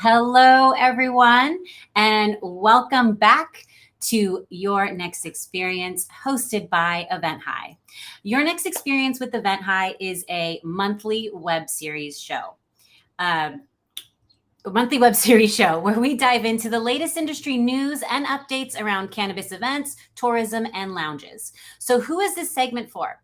Hello, everyone, and welcome back to Your Next Experience, hosted by EventHi. Your Next Experience with EventHi is a monthly web series show. Um, a monthly web series show where we dive into the latest industry news and updates around cannabis events, tourism, and lounges. So, who is this segment for?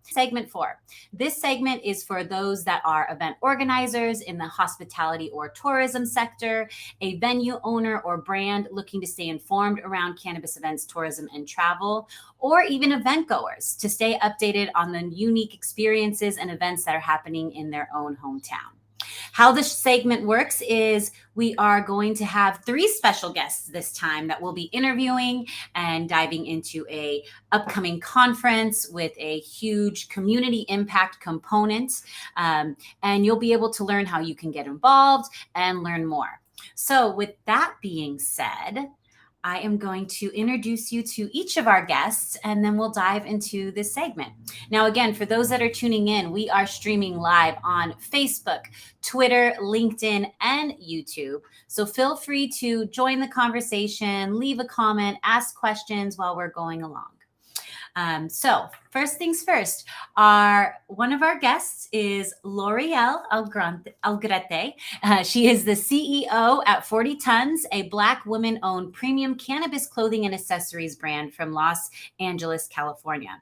This segment is for those that are event organizers in the hospitality or tourism sector, a venue owner or brand looking to stay informed around cannabis events, tourism, and travel, or even event goers to stay updated on the unique experiences and events that are happening in their own hometown. How this segment works is we are going to have three special guests this time that we'll be interviewing and diving into a upcoming conference with a huge community impact component. And you'll be able to learn how you can get involved and learn more. So with that being said, I am going to introduce you to each of our guests, and then we'll dive into this segment. Now, again, for those that are tuning in, we are streaming live on Facebook, Twitter, LinkedIn, and YouTube. So feel free to join the conversation, leave a comment, ask questions while we're going along. So first things first, one of our guests is Loriel Algrete. She is the CEO at 40 Tons, a Black women-owned premium cannabis clothing and accessories brand from Los Angeles, California.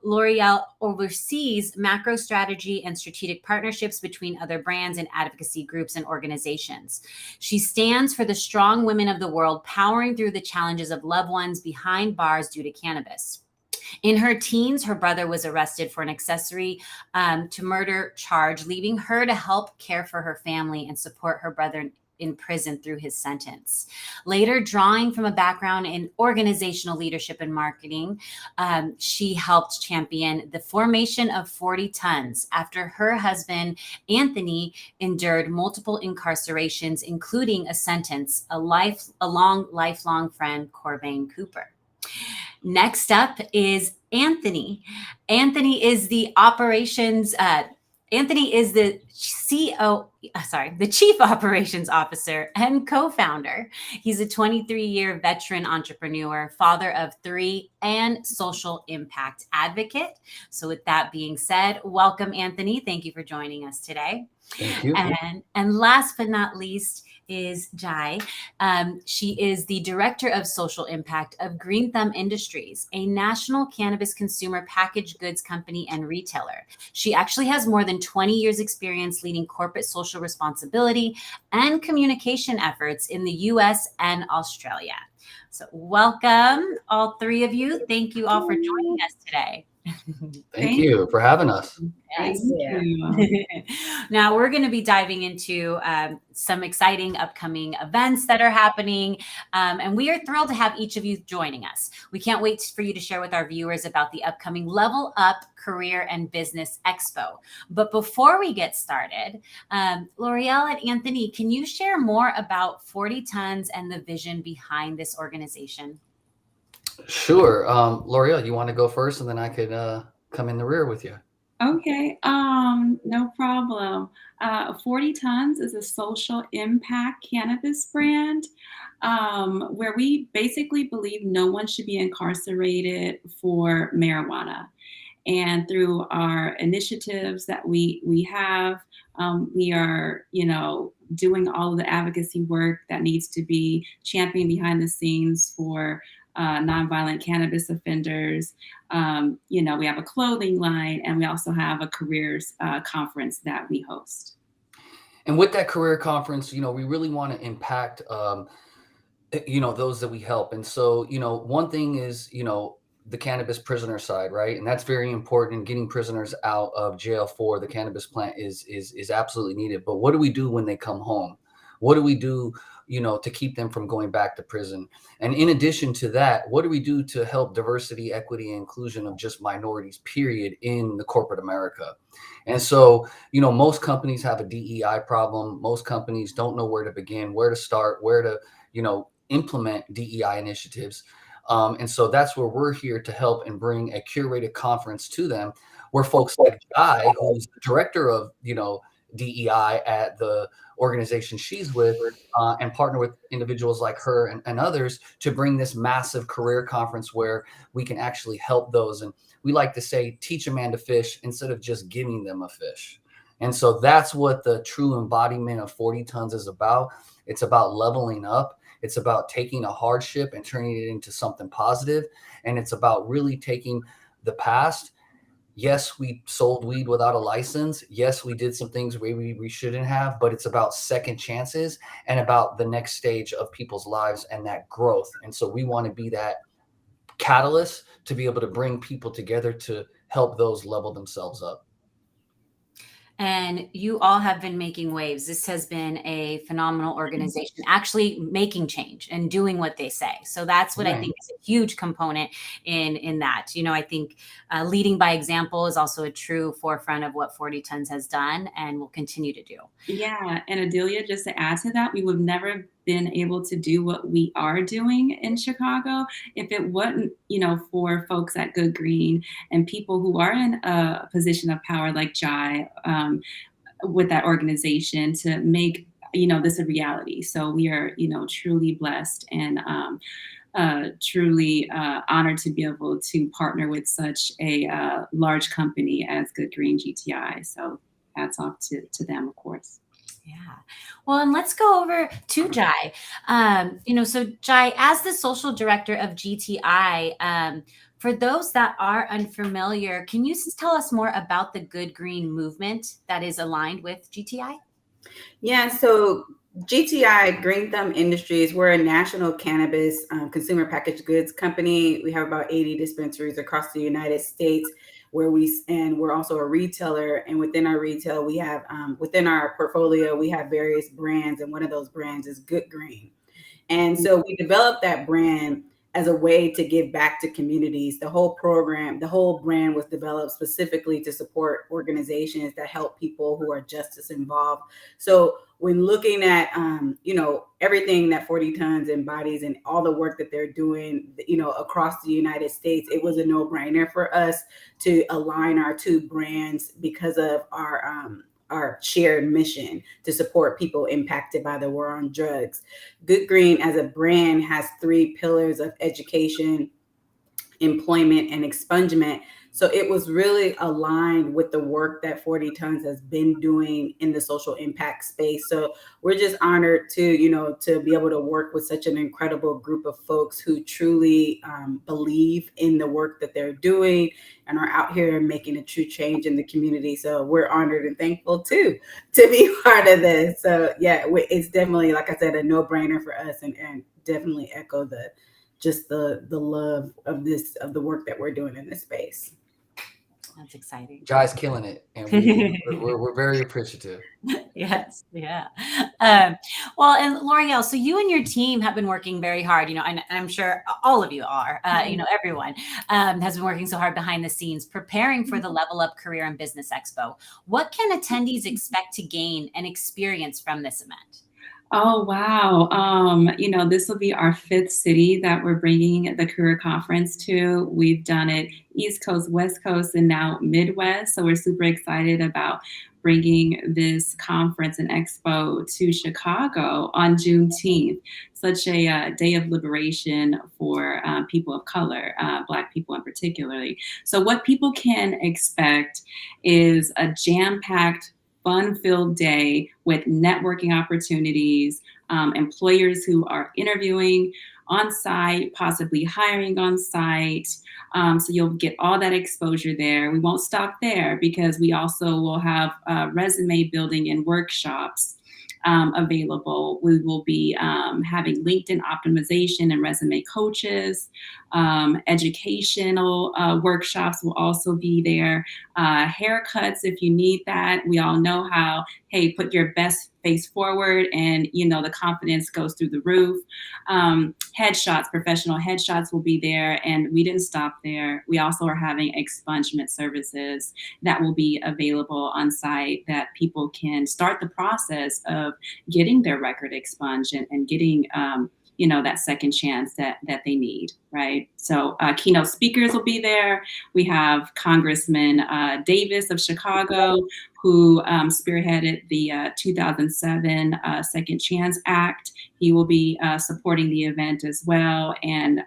Loriel oversees macro strategy and strategic partnerships between other brands and advocacy groups and organizations. She stands for the strong women of the world, powering through the challenges of loved ones behind bars due to cannabis. In her teens, her brother was arrested for an accessory to murder charge, leaving her to help care for her family and support her brother in prison through his sentence. Later, drawing from a background in organizational leadership and marketing, she helped champion the formation of 40 Tons after her husband, Anthony, endured multiple incarcerations, including a sentence, a lifelong friend, Corvain Cooper. Next up is Anthony. Anthony is the Chief Operations Officer and co-founder. He's a 23-year veteran entrepreneur, father of three, and social impact advocate. So with that being said, welcome, Anthony. Thank you for joining us today. Thank you. And last but not least is Jai. She is the Director of Social Impact of Green Thumb Industries, a national cannabis consumer packaged goods company and retailer. She actually has more than 20 years experience leading corporate social responsibility and communication efforts in the US and Australia. So welcome, all three of you. Thank you all for joining us today. Thank you for having us. Yes. Now we're going to be diving into some exciting upcoming events that are happening, and we are thrilled to have each of you joining us. We can't wait for you to share with our viewers about the upcoming Level Up Career and Business Expo. But before we get started, Loriel and Anthony, can you share more about 40 Tons and the vision behind this organization? Sure. L'Oreal, you want to go first, and then I could come in the rear with you. Okay, no problem. 40 Tons is a social impact cannabis brand where we basically believe no one should be incarcerated for marijuana. And through our initiatives that we have, we are, doing all of the advocacy work that needs to be championed behind the scenes for nonviolent cannabis offenders. We have a clothing line, and we also have a careers conference that we host. And with that career conference, we really want to impact, those that we help. And so, one thing is, the cannabis prisoner side, right? And that's very important. Getting prisoners out of jail for the cannabis plant is absolutely needed. But what do we do when they come home? What do we do, to keep them from going back to prison? And in addition to that, what do we do to help diversity, equity, and inclusion of just minorities, period, in the corporate America? And so, most companies have a DEI problem. Most companies don't know where to begin, where to start, where to, implement DEI initiatives. And so that's where we're here to help and bring a curated conference to them, where folks like Jai, who's the director of, DEI at the organization she's with, and partner with individuals like her and others to bring this massive career conference where we can actually help those. And we like to say, teach a man to fish instead of just giving them a fish. And so that's what the true embodiment of 40 tons is about. It's about leveling up. It's about taking a hardship and turning it into something positive. And it's about really taking the past. Yes, we sold weed without a license. Yes, we did some things we shouldn't have, but it's about second chances and about the next stage of people's lives and that growth. And so we want to be that catalyst to be able to bring people together to help those level themselves up. And you all have been making waves. This has been a phenomenal organization, actually making change and doing what they say. So that's what I think is a huge component in that. I think leading by example is also a true forefront of what 40 Tons has done and will continue to do. Yeah. And Adelia, just to add to that, we would never been able to do what we are doing in Chicago if it wasn't, for folks at Good Green and people who are in a position of power like Jai with that organization to make, this a reality. So we are, truly blessed and truly honored to be able to partner with such a large company as Good Green GTI. So hats off to them, of course. Yeah. Well, and let's go over to Jai. So Jai, as the social director of GTI, for those that are unfamiliar, can you tell us more about the Good Green movement that is aligned with GTI? Yeah, so GTI, Green Thumb Industries, we're a national cannabis consumer packaged goods company. We have about 80 dispensaries across the United States and we're also a retailer. And within our retail, we have, within our portfolio, we have various brands. And one of those brands is Good Green. And so we developed that brand as a way to give back to communities. The whole program, the whole brand was developed specifically to support organizations that help people who are justice involved. So when looking at, everything that 40 Tons embodies and all the work that they're doing, across the United States, it was a no-brainer for us to align our two brands because of our shared mission to support people impacted by the war on drugs. Good Green as a brand has 3 pillars of education, employment, and expungement. So it was really aligned with the work that 40 Tons has been doing in the social impact space. So we're just honored to be able to work with such an incredible group of folks who truly believe in the work that they're doing and are out here making a true change in the community. So we're honored and thankful too to be part of this. So yeah, it's definitely, like I said, a no-brainer for us, and definitely echo the love of the work that we're doing in this space. That's exciting. Jai's killing it, and we're very appreciative. Yes, yeah. Well, and Loriel, so you and your team have been working very hard, and I'm sure all of you are, everyone has been working so hard behind the scenes, preparing for the Level Up Career and Business Expo. What can attendees expect to gain and experience from this event? Oh, wow. This will be our 5th city that we're bringing the career conference to. We've done it East Coast, West Coast, and now Midwest. So we're super excited about bringing this conference and expo to Chicago on Juneteenth, such a day of liberation for people of color, Black people in particularly. So what people can expect is a jam-packed, fun-filled day with networking opportunities, employers who are interviewing on site, possibly hiring on site. So you'll get all that exposure there. We won't stop there because we also will have resume building and workshops available. We will be having LinkedIn optimization and resume coaches. Educational workshops will also be there. Haircuts, if you need that. We all know how, hey, put your best face forward and, the confidence goes through the roof. Headshots, professional headshots will be there. And we didn't stop there. We also are having expungement services that will be available on site that people can start the process of getting their record expunged and getting, that second chance that they need. right? So keynote speakers will be there. We have Congressman Davis of Chicago, who spearheaded the 2007 Second Chance Act. He will be supporting the event as well. And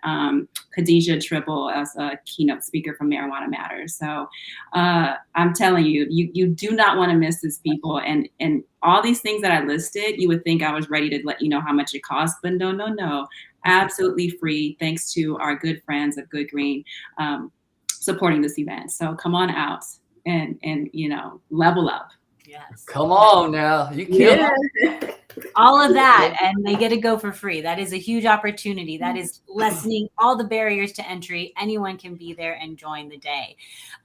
Khadijah Tribble as a keynote speaker from Marijuana Matters. So I'm telling you, you do not want to miss this, people. And all these things that I listed, you would think I was ready to let you know how much it costs, but no. Absolutely free, thanks to our good friends of Good Green supporting this event. So come on out and level up. Yes. Come on now. You killed it. All of that, and they get to go for free. That is a huge opportunity. That is lessening all the barriers to entry. Anyone can be there and join the day.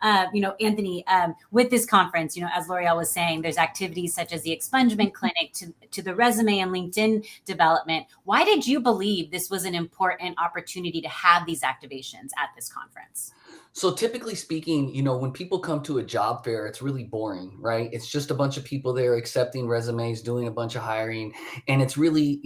Anthony, with this conference, as Loriel was saying, there's activities such as the expungement clinic to the resume and LinkedIn development. Why did you believe this was an important opportunity to have these activations at this conference? So typically speaking, when people come to a job fair, it's really boring, right? It's just a bunch of people there accepting resumes, doing a bunch of hiring, and it's really,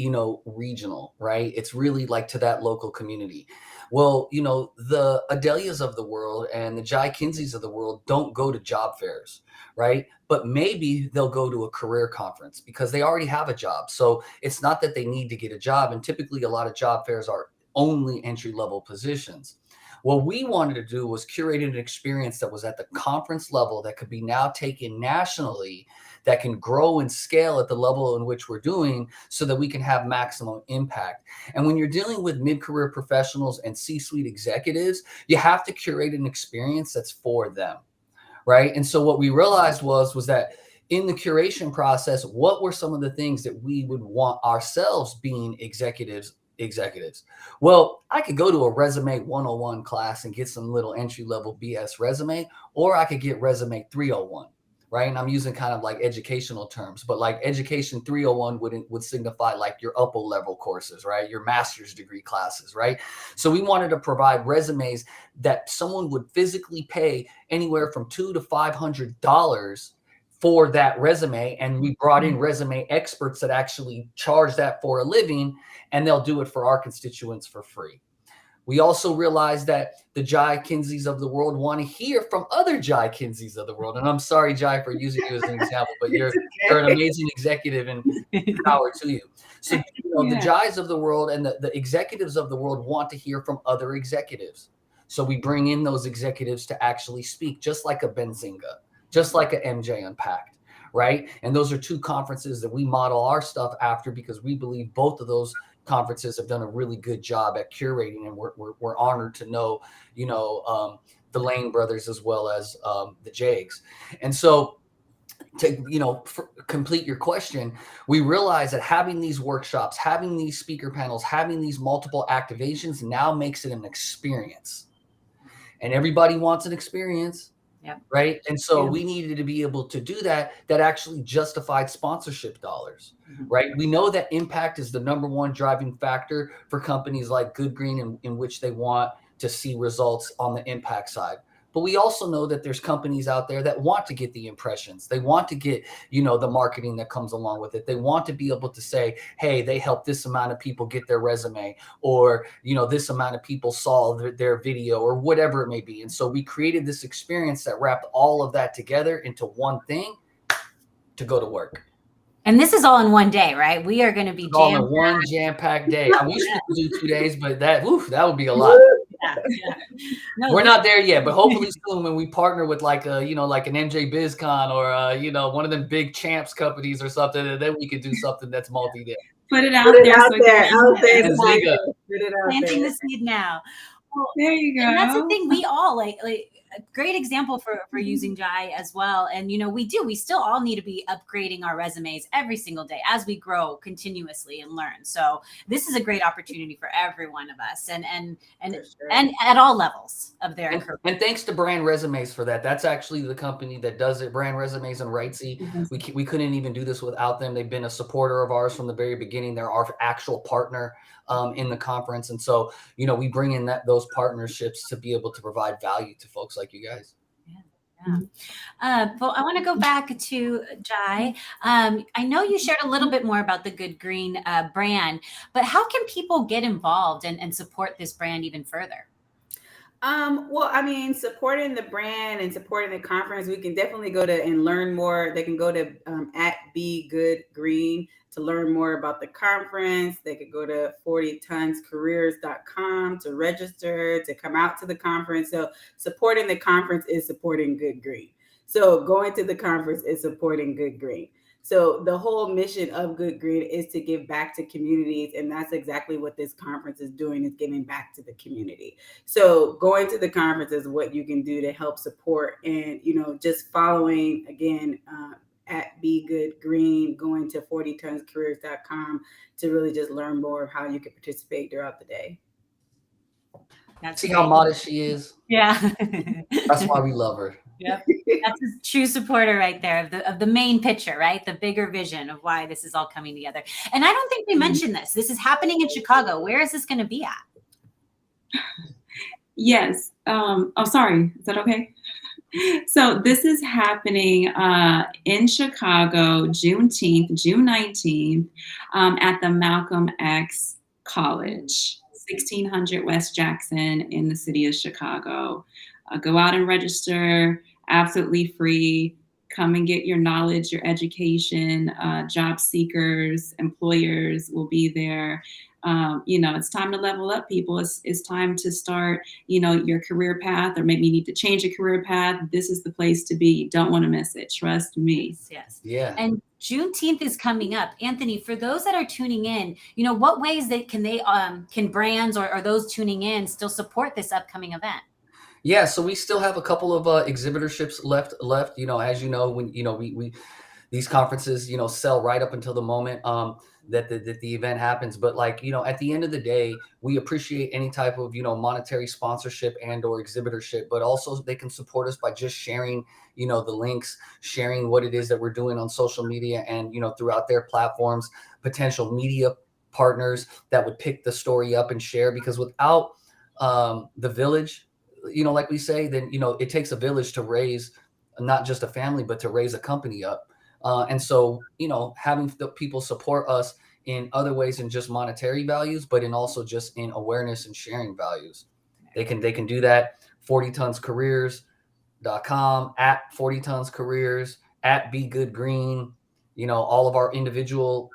regional, right? It's really like to that local community. Well, the Adelias of the world and the Jai Kenseys of the world don't go to job fairs, right? But maybe they'll go to a career conference because they already have a job. So it's not that they need to get a job. And typically a lot of job fairs are only entry-level positions. What we wanted to do was curate an experience that was at the conference level that could be now taken nationally, that can grow and scale at the level in which we're doing so that we can have maximum impact. And when you're dealing with mid-career professionals and C-suite executives, you have to curate an experience that's for them, right? And so what we realized was that in the curation process, what were some of the things that we would want ourselves being executives? Well, I could go to a resume 101 class and get some little entry-level BS resume, or I could get resume 301, right? And I'm using kind of like educational terms, but like education 301 would signify like your upper level courses, right? Your master's degree classes, right? So we wanted to provide resumes that someone would physically pay anywhere from $200 to $500 for that resume. And we brought in resume experts that actually charge that for a living, and they'll do it for our constituents for free. We also realized that the Jai Kenseys of the world want to hear from other Jai Kenseys of the world. And I'm sorry, Jai, for using you as an example, but you're an amazing executive, and power to you. So the Jais of the world and the executives of the world want to hear from other executives. So we bring in those executives to actually speak, just like a Benzinga, just like a MJ Unpacked, right? And those are two conferences that we model our stuff after, because we believe both of those conferences have done a really good job at curating, and we're honored to know, the Lane brothers as well as the Jags. And so to, complete your question, we realize that having these workshops, having these speaker panels, having these multiple activations now makes it an experience, and everybody wants an experience. Yep. Right. And so we needed to be able to do that actually justified sponsorship dollars. Right. We know that impact is the number one driving factor for companies like Good Green, in which they want to see results on the impact side. But we also know that there's companies out there that want to get the impressions. They want to get, the marketing that comes along with it. They want to be able to say, hey, they helped this amount of people get their resume, or, this amount of people saw their video, or whatever it may be. And so we created this experience that wrapped all of that together into one thing: to go to work. And this is all in one day, right? We are going to be all in one jam-packed day. I wish we could do 2 days, but that would be a lot. No, we're not there yet, but hopefully soon, when we partner with like a, like an MJ BizCon, or one of them big champs companies or something, and then we could do something that's multi-day. Put it out there. Planting the seed now. Well, there you go. And that's the thing. We all like a great example for using Jai as well. And, we still all need to be upgrading our resumes every single day as we grow continuously and learn. So this is a great opportunity for every one of us, and at all levels of their career. And thanks to Brand Resumes for that. That's actually the company that does it, Brand Resumes and Rightsy. We couldn't even do this without them. They've been a supporter of ours from the very beginning. They're our actual partner in the conference. And so, we bring in those partnerships to be able to provide value to folks like you guys. Yeah. Well, I want to go back to Jai. I know you shared a little bit more about the Good Green brand, but how can people get involved and support this brand even further? Well, I mean, supporting the brand and supporting the conference, we can definitely go to and learn more. They can go to at Be Good Green to learn more about the conference. They could go to 40tonscareers.com to register, to come out to the conference. So supporting the conference is supporting Good Green. So going to the conference is supporting Good Green. So the whole mission of Good Green is to give back to communities. And that's exactly what this conference is doing, is giving back to the community. So going to the conference is what you can do to help support, and, just following again, at Be Good Green, going to 40tonscareers.com to really just learn more of how you can participate throughout the day. That's See great. how modest she is? Yeah. That's why we love her. Yep. That's a true supporter right there of the main picture, right? The bigger vision of why this is all coming together. And I don't think we mentioned this. This is happening in Chicago. Where is this going to be at? Yes. Sorry. Is that okay? So this is happening in Chicago, June 19th, at the Malcolm X College, 1600 West Jackson in the city of Chicago. Go out and register, absolutely free. Come and get your knowledge, your education. Job seekers, employers will be there. It's time to level up, people. It's time to start, your career path, or maybe you need to change your career path. This is the place to be. You don't want to miss it. Trust me. Yes. Yeah. And Juneteenth is coming up. Anthony, for those that are tuning in, what ways can brands or those tuning in still support this upcoming event? Yeah, so we still have a couple of exhibitorships left. As you know, when we these conferences, sell right up until the moment that the event happens. But at the end of the day, we appreciate any type of monetary sponsorship and or exhibitorship, but also they can support us by just sharing the links, sharing what it is that we're doing on social media and throughout their platforms, potential media partners that would pick the story up and share, because without the village, like we say, then it takes a village to raise not just a family, but to raise a company up. And so, having the people support us in other ways than just monetary values, but in also just in awareness and sharing values. They can do that. 40tonscareers.com, at 40tonscareers, at Be Good Green, all of our individual,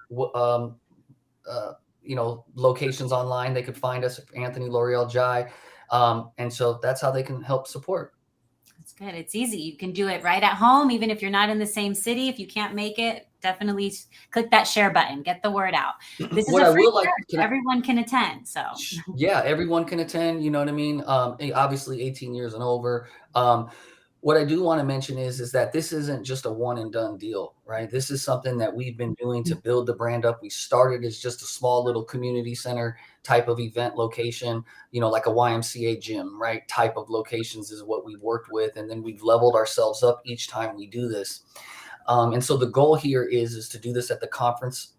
locations online. They could find us, Anthony, Loriel, Jai. And so that's how they can help support. That's good. It's easy. You can do it right at home, even if you're not in the same city. If you can't make it, definitely click that share button. Get the word out. This is a free church. Everyone can attend. So yeah, everyone can attend. You know what I mean? Obviously 18 years and over. What I do want to mention is that this isn't just a one and done deal, right? This is something that we've been doing to build the brand up. We started as just a small little community center type of event location, like a YMCA gym, right? Type of locations is what we've worked with. And then we've leveled ourselves up each time we do this. And so the goal here is to do this at the conference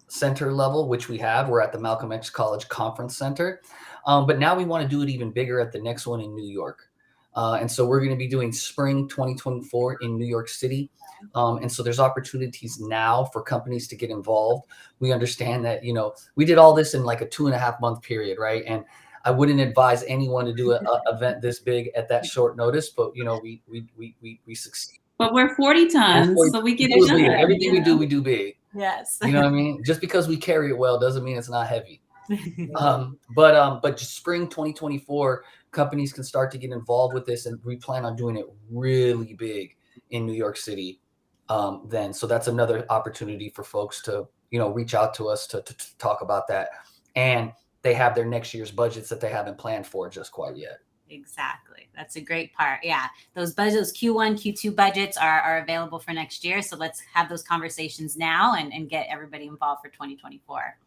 center level, which we have. We're at the Malcolm X College Conference Center. But now we want to do it even bigger at the next one in New York. And so we're going to be doing spring 2024 in New York City. And so there's opportunities now for companies to get involved. We understand that, we did all this in like a 2.5 month period, right? And I wouldn't advise anyone to do an event this big at that short notice, but we succeed. But we're 40 tons, so we get it done. Everything we do big. Yes. You know what I mean? Just because we carry it well doesn't mean it's not heavy. But spring 2024, companies can start to get involved with this, and we plan on doing it really big in New York City. Then, so that's another opportunity for folks to reach out to us to talk about that, and they have their next year's budgets that they haven't planned for just quite yet. Exactly. That's a great part. Yeah. Those budgets, Q1, Q2 budgets are available for next year. So let's have those conversations now and get everybody involved for 2024.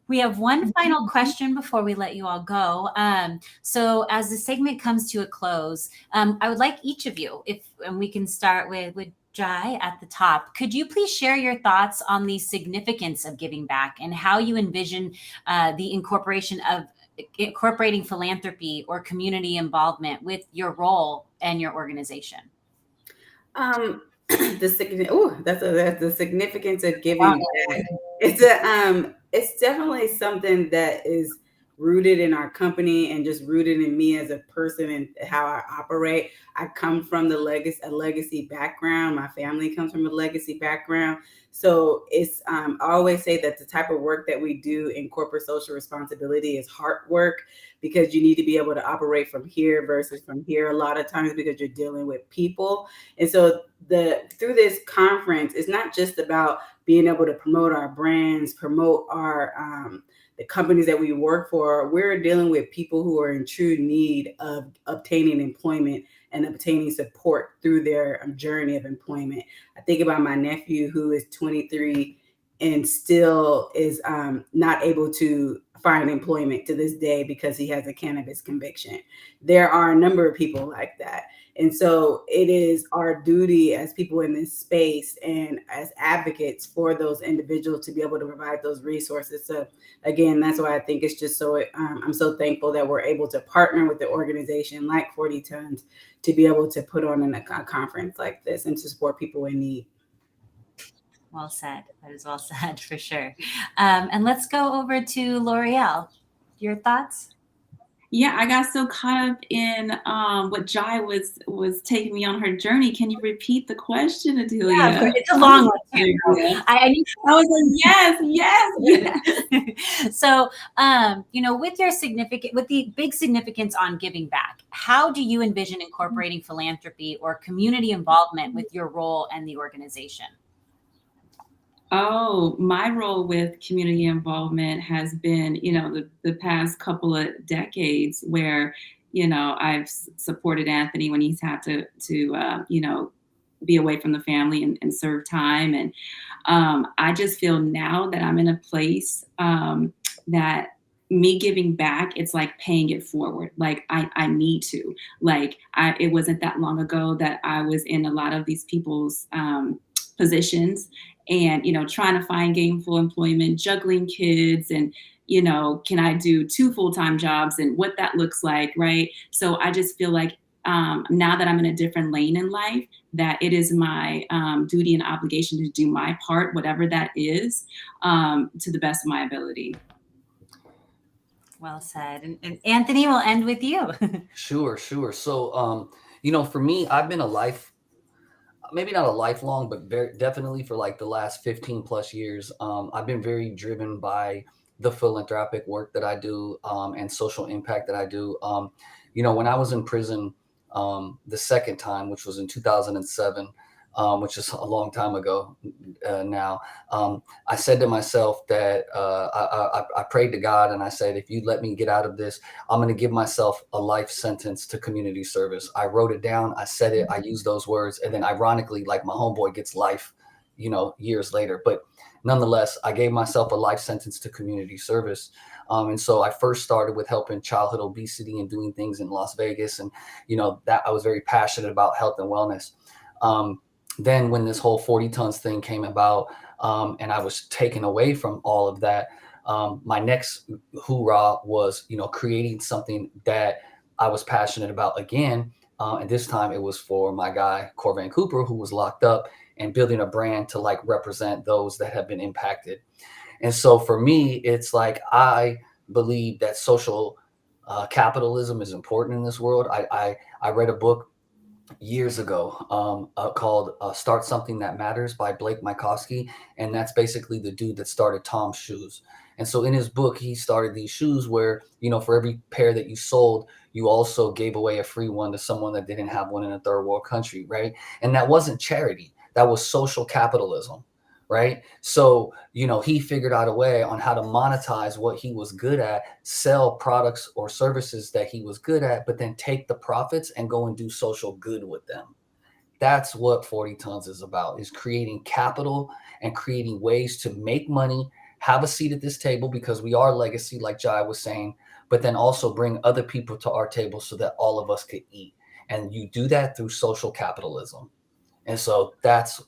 We have one final question before we let you all go. So as the segment comes to a close, I would like each of you, and we can start with Jai at the top. Could you please share your thoughts on the significance of giving back and how you envision the incorporating philanthropy or community involvement with your role and your organization? That's the significance of giving back. It's definitely something that is rooted in our company and just rooted in me as a person and how I operate. I come from a legacy background. My family comes from a legacy background. So it's I always say that the type of work that we do in corporate social responsibility is hard work, because you need to be able to operate from here versus from here a lot of times, because you're dealing with people. And so through this conference, it's not just about being able to promote our brands, promote our the companies that we work for. We're dealing with people who are in true need of obtaining employment and obtaining support through their journey of employment. I think about my nephew who is 23 and still is not able to find employment to this day because he has a cannabis conviction. There are a number of people like that. And so it is our duty as people in this space and as advocates for those individuals to be able to provide those resources. So again, that's why I think it's just so, I'm so thankful that we're able to partner with the organization like 40 Tons to be able to put on a conference like this and to support people in need. Well said. That is well said for sure. And let's go over to Loriel. Your thoughts? Yeah, I got so caught up in what Jai was taking me on her journey. Can you repeat the question, Adelia? Yeah, of course. It's a long one too. I need I was like, yes. So, with the big significance on giving back, how do you envision incorporating philanthropy or community involvement with your role and the organization? Oh, my role with community involvement has been, the past couple of decades where, I've supported Anthony when he's had to be away from the family and serve time. And I just feel now that I'm in a place that me giving back, it's like paying it forward. Like I need to. It wasn't that long ago that I was in a lot of these people's positions and, trying to find gainful employment, juggling kids and, can I do 2 full-time jobs and what that looks like, right? So I just feel like now that I'm in a different lane in life, that it is my duty and obligation to do my part, whatever that is, to the best of my ability. Well said. And Anthony, we'll end with you. Sure. So, for me, I've been maybe not a lifelong, but definitely for like the last 15 plus years, I've been very driven by the philanthropic work that I do and social impact that I do. When I was in prison the second time, which was in 2007, which is a long time ago now, I said to myself that I prayed to God and I said, if you let me get out of this, I'm going to give myself a life sentence to community service. I wrote it down. I said it. I used those words. And then ironically, like my homeboy gets life, years later. But nonetheless, I gave myself a life sentence to community service. And so I first started with helping childhood obesity and doing things in Las Vegas. And, that I was very passionate about health and wellness. Then when this whole 40 tons thing came about and I was taken away from all of that, my next hoorah was, creating something that I was passionate about again. And this time it was for my guy, Corvan Cooper, who was locked up, and building a brand to like represent those that have been impacted. And so for me, it's like, I believe that social capitalism is important in this world. I read a book years ago called Start Something That Matters by Blake Mycoskie. And that's basically the dude that started Tom's Shoes. And so in his book, he started these shoes where, for every pair that you sold, you also gave away a free one to someone that didn't have one in a third world country, right? And that wasn't charity. That was social capitalism, right? So, he figured out a way on how to monetize what he was good at, sell products or services that he was good at, but then take the profits and go and do social good with them. That's what 40 Tons is about, is creating capital and creating ways to make money, have a seat at this table because we are legacy, like Jai was saying, but then also bring other people to our table so that all of us could eat. And you do that through social capitalism. And so that's,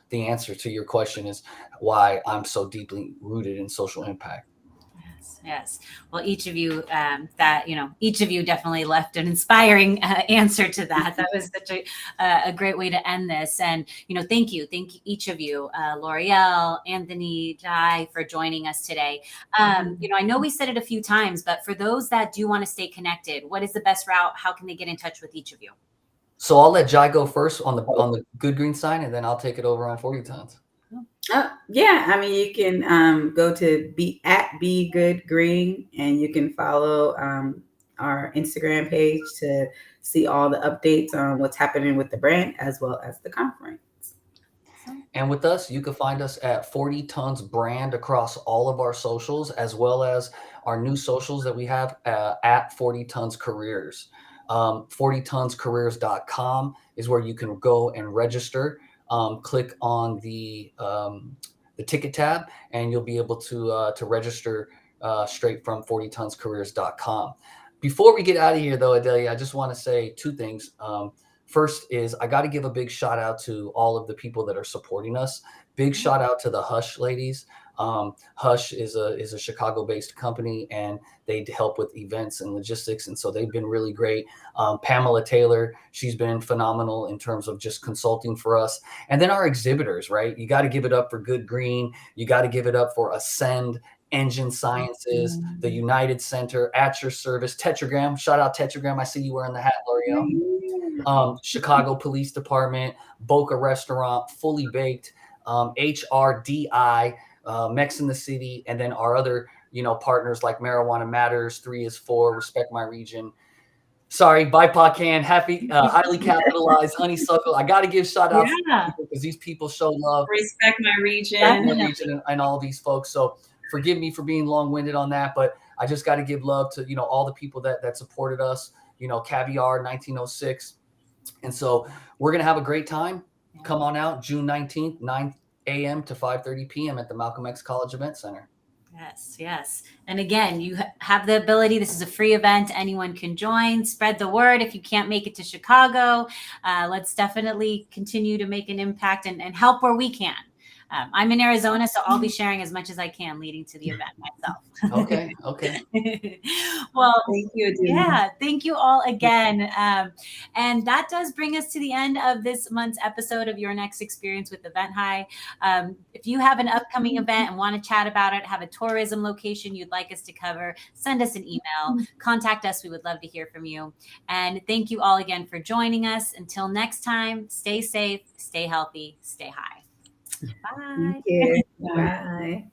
the answer to your question is why I'm so deeply rooted in social impact. Yes. Well, each of you each of you definitely left an inspiring answer to that. That was such a great way to end this. And, thank you each of you, Loriel, Anthony, Jai, for joining us today. I know we said it a few times, but for those that do want to stay connected, what is the best route? How can they get in touch with each of you? So I'll let Jai go first on the Good Green sign, and then I'll take it over on 40 tons. Yeah, I mean, you can go to Be Good Green, and you can follow our Instagram page to see all the updates on what's happening with the brand as well as the conference. And with us, you can find us at 40 Tons Brand across all of our socials, as well as our new socials that we have at 40 Tons Careers. 40tonscareers.com is where you can go and register. Click on the ticket tab, and you'll be able to register straight from 40tonscareers.com. Before we get out of here, though, Adelia, I just want to say two things. First is I got to give a big shout out to all of the people that are supporting us. Big shout out to the Hush ladies. Hush is a Chicago-based company, and they help with events and logistics, and so they've been really great. Pamela Taylor, she's been phenomenal in terms of just consulting for us. And then our exhibitors, right? You got to give it up for Good Green. You got to give it up for Ascend, Engine Sciences, the United Center, at your service. Tetragram, shout out Tetragram. I see you wearing the hat, L'Oreal. Chicago Police Department, Boca Restaurant, Fully Baked, HRDI, Mex in the City, and then our other, partners like Marijuana Matters, 3 is 4, Respect My Region. Sorry, BIPOC Can, Happy, Highly Capitalized, Honeysuckle. I got to give shout outs because these people show love. Respect My Region. And all these folks. So forgive me for being long-winded on that, but I just got to give love to, all the people that supported us, Caviar 1906. And so we're going to have a great time. Come on out June 19th, 9 a.m. to 5:30 p.m. at the Malcolm X College Event Center. Yes. And again, you have the ability. This is a free event. Anyone can join. Spread the word. If you can't make it to Chicago, let's definitely continue to make an impact and help where we can. I'm in Arizona, so I'll be sharing as much as I can leading to the event myself. Okay. Well, thank you, Adelia. Yeah, thank you all again. And that does bring us to the end of this month's episode of Your Next Experience with EventHi. If you have an upcoming event and want to chat about it, have a tourism location you'd like us to cover, send us an email, contact us. We would love to hear from you. And thank you all again for joining us. Until next time, stay safe, stay healthy, stay high. Bye. Thank you. Bye.